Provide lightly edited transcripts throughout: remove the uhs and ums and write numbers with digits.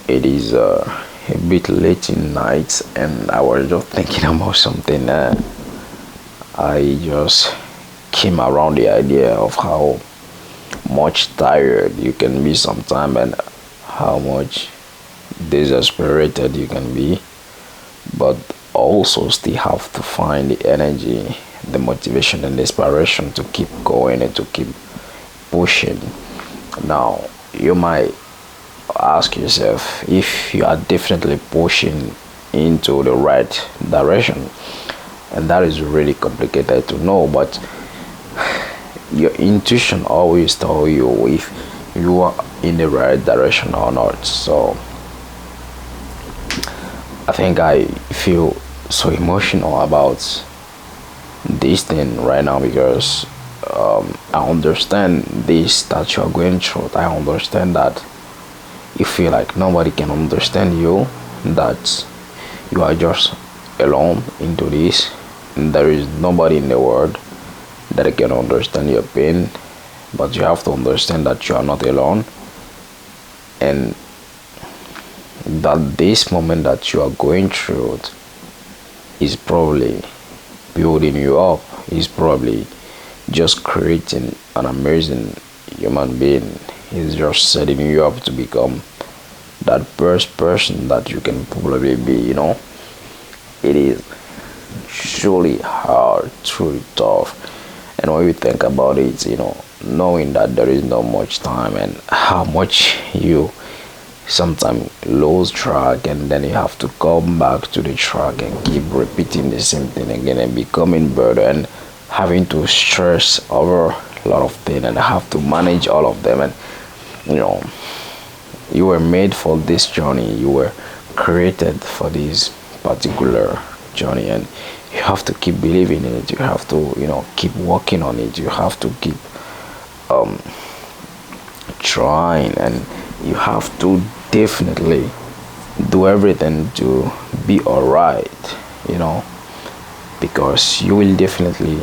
It is a bit late in night, and I was just thinking about something. I just came around the idea of how much tired you can be sometime and how much desesperated you can be, but also still have to find the energy, the motivation, and the inspiration to keep going and to keep pushing. Now, you might ask yourself if you are definitely pushing into the right direction, and that is really complicated to know, but your intuition always tell you if you are in the right direction or not. So I think I feel so emotional about this thing right now because I understand this that you are going through. I understand that you feel like nobody can understand you, that you are just alone into this, and there is nobody in the world that can understand your pain, but you have to understand that you are not alone, and that this moment that you are going through is probably building you up, is probably just creating an amazing human being, is just setting you up to become that first person that you can probably be, It is truly hard, truly tough. And when you think about it, knowing that there is not much time and how much you sometimes lose track, and then you have to come back to the track and keep repeating the same thing again and becoming better and having to stress over a lot of things and have to manage all of them. And you know you were made for this journey, you were created for this particular journey, and you have to keep believing in it, you have to keep working on it, you have to keep um trying, and you have to definitely do everything to be all right, you know because you will definitely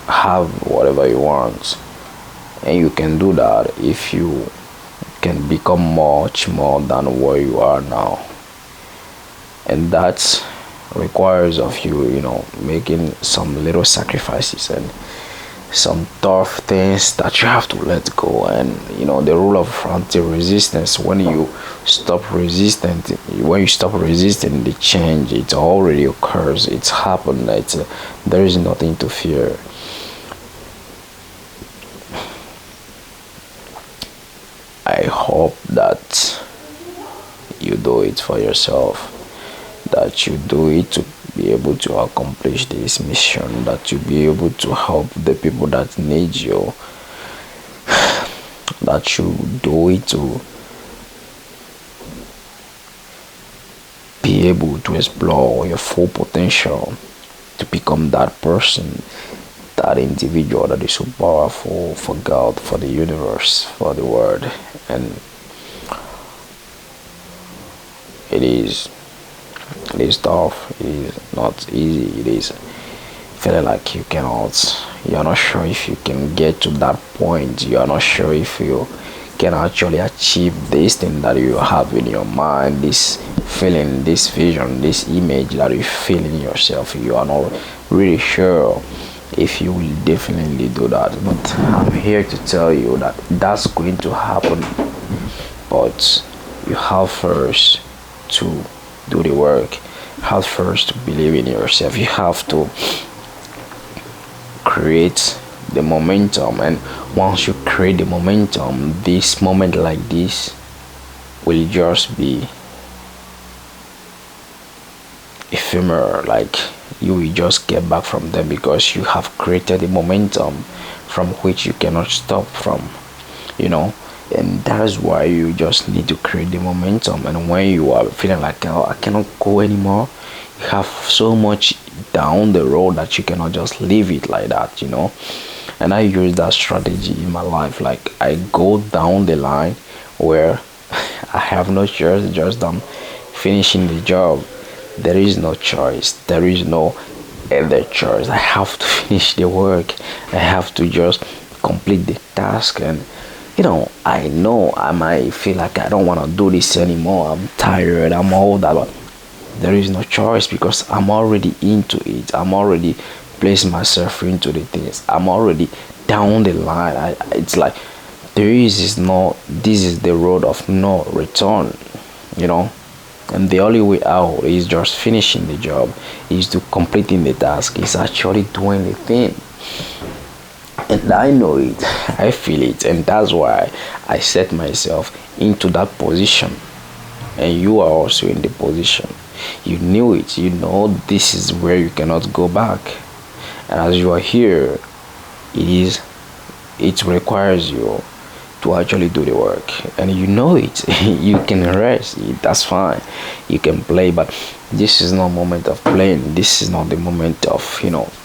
have whatever you want, and you can do that if you can become much more than where you are now. And that requires of you, making some little sacrifices and some tough things that you have to let go. And the rule of anti-resistance, when you stop resisting the change, it already occurs, it's happened, there is nothing to fear. I hope that you do it for yourself, that you do it to be able to accomplish this mission, that you be able to help the people that need you, that you do it to be able to explore your full potential, to become that person, that individual that is so powerful for God, for the universe, for the world. And it is tough, it is not easy, it is feeling like you're not sure if you can get to that point, you are not sure if you can actually achieve this thing that you have in your mind, this feeling, this vision, this image that you feel in yourself. You are not really sure if you will definitely do that, but I'm here to tell you that that's going to happen, but you have first to do the work, you have first to believe in yourself, you have to create the momentum. And once you create the momentum, this moment like this will just be ephemeral, like you will just get back from them because you have created a momentum from which you cannot stop from, and that is why you just need to create the momentum. And when you are feeling like, oh, I cannot go anymore, you have so much down the road that you cannot just leave it like that. And I use that strategy in my life, like I go down the line where I have no choice, just finishing the job. There is no choice, there is no other choice. I have to finish the work, I have to just complete the task, and I know I might feel like I don't want to do this anymore. I'm tired. I'm all that. But there is no choice because I'm already into it. I'm already placed myself into the things. I'm already down the line. It's like this is the road of no return, you know. And the only way out is just finishing the job, is to completing the task, is actually doing the thing. And I know it, I feel it, and that's why I set myself into that position. And you are also in the position. You knew it, you know this is where you cannot go back. And as you are here, it requires you to actually do the work, and you know it. You can rest, that's fine, you can play, but this is not moment of playing. This is not the moment of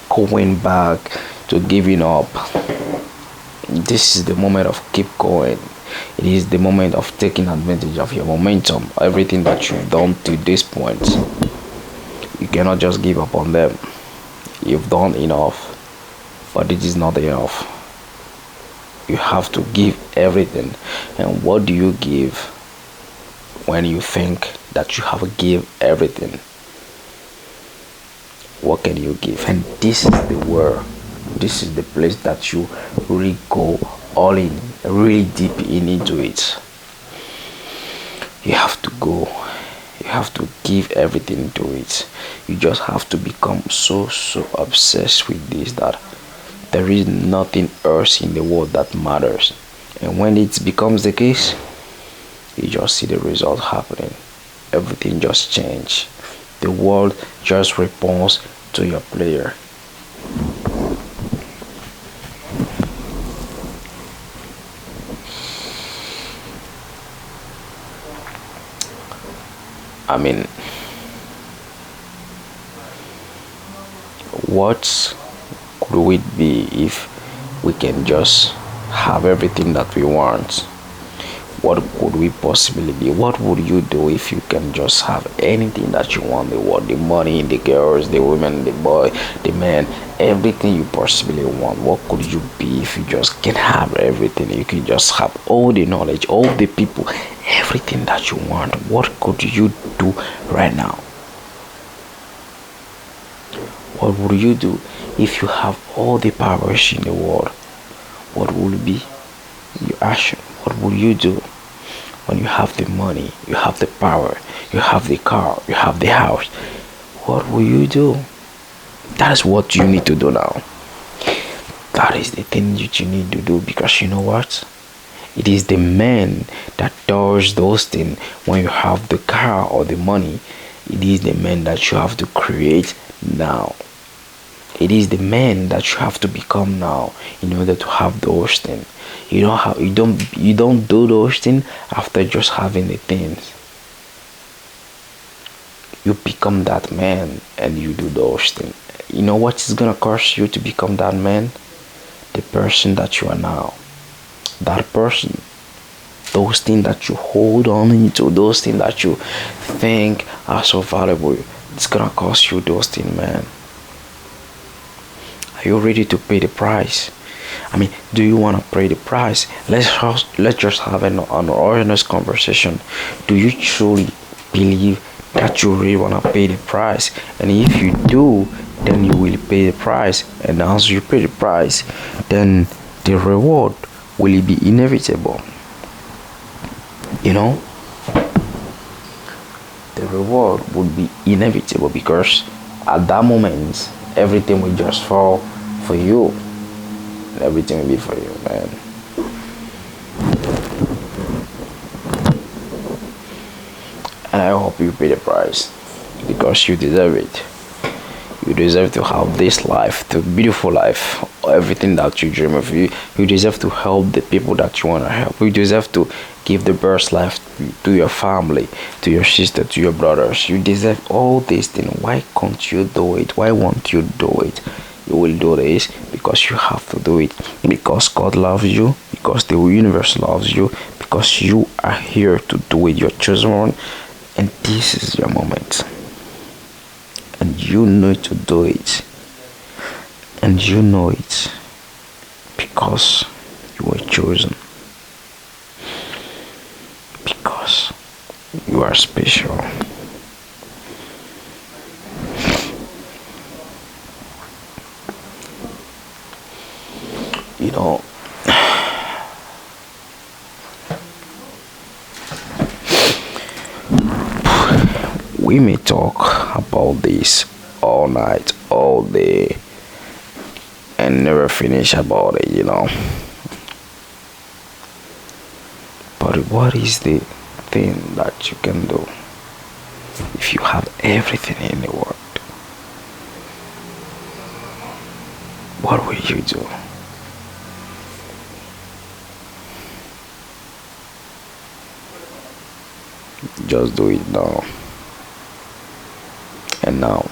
going back to giving up. This is the moment of keep going. It is the moment of taking advantage of your momentum, everything that you've done to this point. You cannot just give up on them. You've done enough, but it is not enough. You have to give everything. And what do you give when you think that you have to give everything? What can you give? And this is the word. This is the place that you really go all in, really deep into it. You have to go. You have to give everything to it. You just have to become so obsessed with this that there is nothing else in the world that matters. And when it becomes the case, you just see the result happening. Everything just change. The world just responds to your player. I mean, what could it be if we can just have everything that we want? What could we possibly be? What would you do if you can just have anything that you want? The world, the money, the girls, the women, the boy, the man, everything you possibly want. What could you be if you just can have everything? You can just have all the knowledge, all the people, everything that you want. What could you do right now? What would you do if you have all the powers in the world? What would be your action? What would you do when you have the money, you have the power, you have the car, you have the house? What will you do? That is what you need to do now. That is the thing that you need to do, because you know what? It is the man that does those things when you have the car or the money. It is the man that you have to create now. It is the man that you have to become now in order to have those things. You don't do those things after just having the things. You become that man and you do those things. You know what is gonna cost you to become that man? The person that you are now. That person. Those things that you hold on into, those things that you think are so valuable, it's gonna cost you those things, man. Are you ready to pay the price? I mean, do you want to pay the price? Let's just have an honest conversation. Do you truly believe that you really want to pay the price? And if you do, then you will pay the price. And as you pay the price, then the reward will be inevitable. You know, the reward would be inevitable, because at that moment everything will just fall for you. Everything will be for you, man. And I hope you pay the price, because you deserve it. You deserve to have this life, the beautiful life, everything that you dream of. You deserve to help the people that you want to help. You deserve to give the best life to your family, to your sister, to your brothers. You deserve all these things. Why can't you do it? Why won't you do it? You will do this because you have to do it. Because God loves you. Because the universe loves you. Because you are here to do it. You're chosen one. And this is your moment. And you need to do it. And you know it. Because you were chosen. You are special. You know, we may talk about this all night, all day, and never finish about it. But what is the thing that you can do if you have everything in the world? What will you do? Just do it now and now.